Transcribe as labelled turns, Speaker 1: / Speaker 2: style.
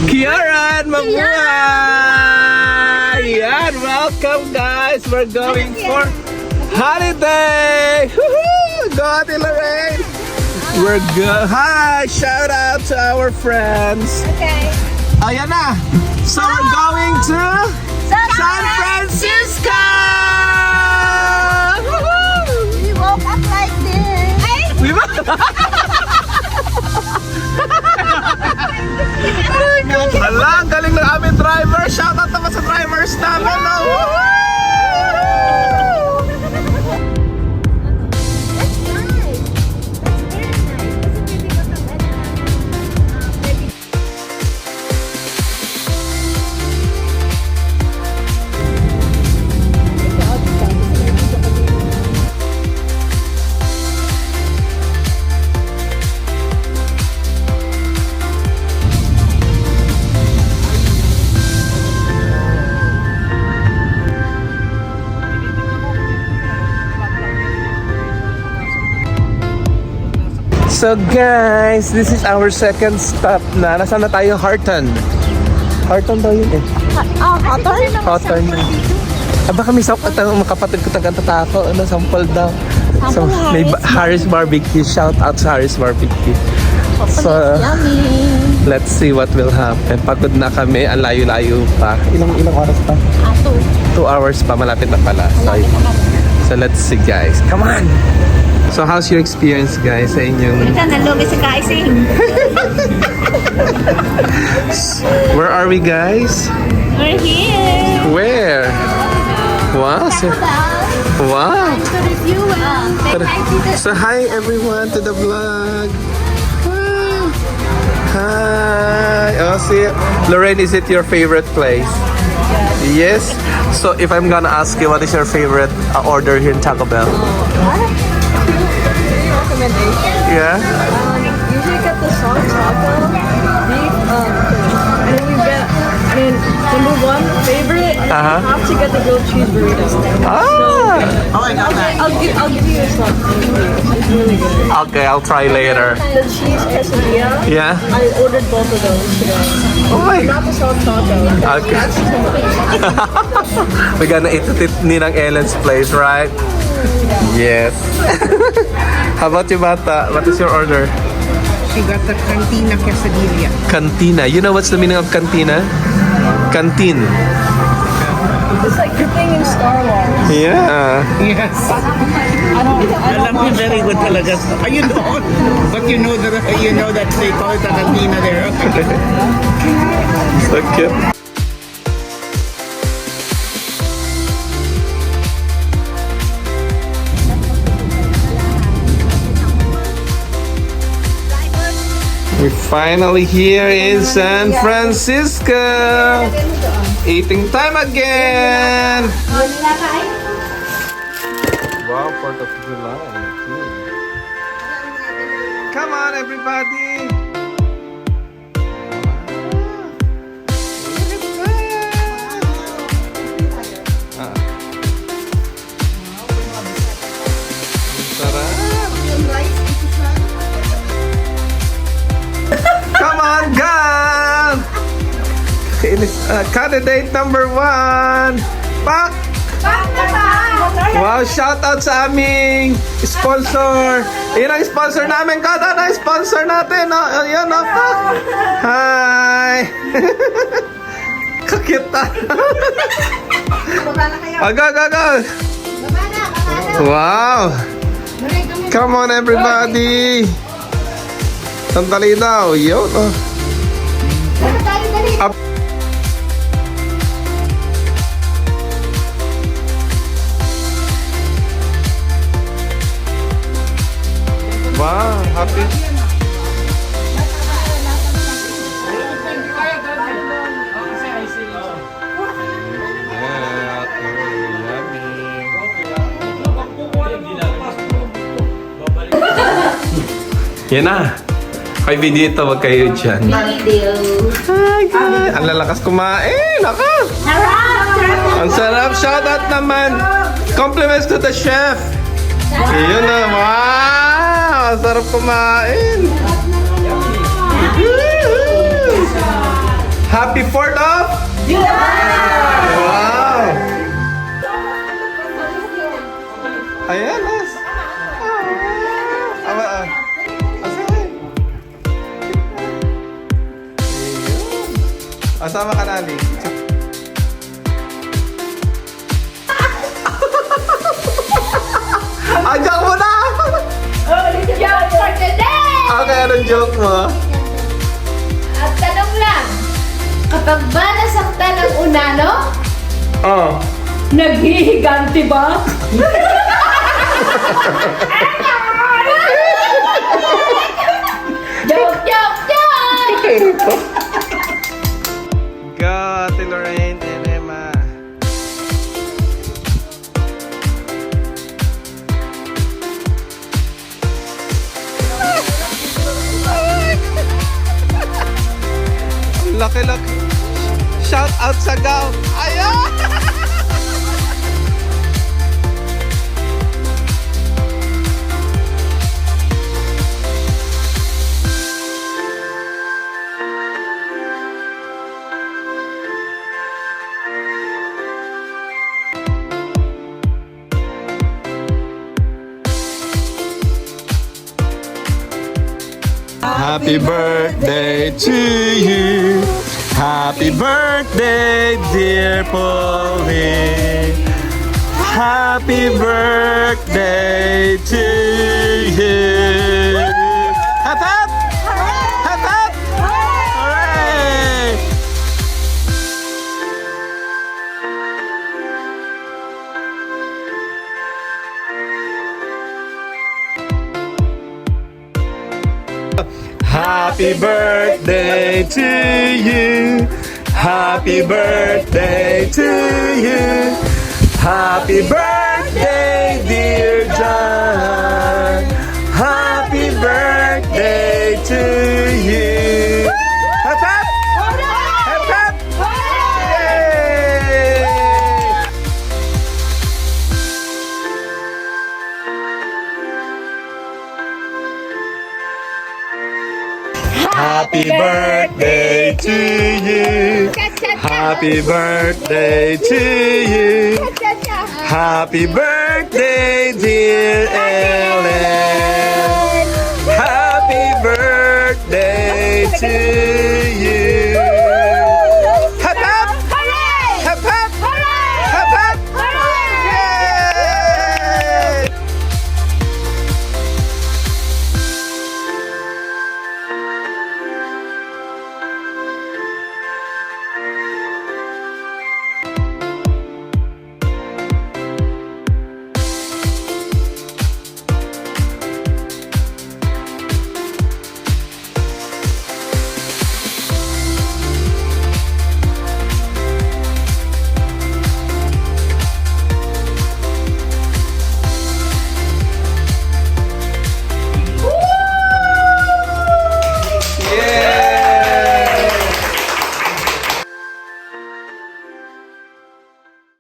Speaker 1: Kiaran, mabuhay! Yan, welcome guys! We're going for holiday! Woohoo! Go Ate Lorraine! We're good. Hi! Shout out to our friends!
Speaker 2: Okay.
Speaker 1: Ayan na! So we're going to San Francisco! Woohoo!
Speaker 2: We woke up like this.
Speaker 1: We Hala, ang galing ng aming driver. Shoutout naman sa drivers namin. No?
Speaker 2: That's nice. That's very nice. Kasi pwede ko
Speaker 1: So guys, this is our second stop na. Nasaan na tayo? Horton. Horton daw yun eh.
Speaker 2: Hotdog?
Speaker 1: Horton. Aba kami sa mga kapatid ko taga-tatako. Ano, sample daw. So, may Harris Barbecue. Shout out sa Harris Barbecue. So,
Speaker 2: Yummy.
Speaker 1: let's see what will happen. Pagod na kami. Ang layo-layo pa. Ilang oras pa? 2 hours pa. Malapit na pala. So let's see guys. Come on! So how's your experience guys sa inyong...
Speaker 2: Ito, nalugi sa kaising.
Speaker 1: Where are we guys?
Speaker 2: We're here.
Speaker 1: Where? Wow. Wow. So hi everyone to the vlog. Wow. Hi. Oh, see, Lorraine, is it your favorite place? Yes. So if I'm gonna ask you, what is your favorite order here in Taco Bell? Yeah.
Speaker 3: Usually get the soft taco, beef, and then we get, number one favorite, you have to get the grilled cheese burrito.
Speaker 1: Ah.
Speaker 3: I'll give you a slot. It's really good.
Speaker 1: Okay, I'll try later.
Speaker 3: The cheese quesadilla,
Speaker 1: Yeah.
Speaker 3: I ordered both of those today.
Speaker 1: Oh my.
Speaker 3: Not the soft taco.
Speaker 1: Okay.
Speaker 3: That's too much.
Speaker 1: We're gonna eat it Ninang Ellen's place, right? Yes. How about you, Bata? What is your order?
Speaker 4: She got the cantina quesadilla.
Speaker 1: Cantina. You know what's the meaning of cantina? Canteen.
Speaker 3: It's like you're playing in Star Wars.
Speaker 1: Yeah.
Speaker 4: Yes. Alam mo, very good talaga. You don't. But you know that they call it a cantina there. Okay.
Speaker 1: So cute. We're finally here in San Francisco. Eating time again. Wow, 4th of July. Come on, everybody. Come on, gang! Candidate number 1. Pak! Wow, shout out sa aming sponsor. Yan ang sponsor namin. Kada na sponsor natin. Oh, yan, oh, Pak. Hi! Kakita. Aga. Wow! Come on, everybody! Sandali daw. Yun, oh. Up. Wow, happy. Yan na. May video ito, wag kayo dyan.
Speaker 2: Video.
Speaker 1: Hi guys! Ang lalakas kumain! Ako! Ang sarap! Shoutout naman! Compliments to the chef! Yun na! Wow! Ang sarap kumain! Happy 4th of July! Wow! Ayan, Nas. Asan? Asama ka, Nani. Ajak mo na!
Speaker 2: Joke for today!
Speaker 1: Okay, anong joke mo?
Speaker 2: At tanong lang, kapag ba nasaktan ng unano,
Speaker 1: Oh.
Speaker 2: naghihiganti ba? Joke, joke, joke!
Speaker 1: Go, Ate Lorraine and Emma. Laki-laki. Shout out sa Gaw. Ayan! Happy birthday to you. Happy birthday, dear Pauline. Happy birthday to you. Hap hap! Hap hap! Hooray! Happy birthday to you. Happy birthday to you. Happy birthday, dear John. Happy birthday to you. Hap hap! Hap hap! Yay! Happy birthday to you. Happy birthday to you. Happy birthday, dear Ellen. Happy birthday to you.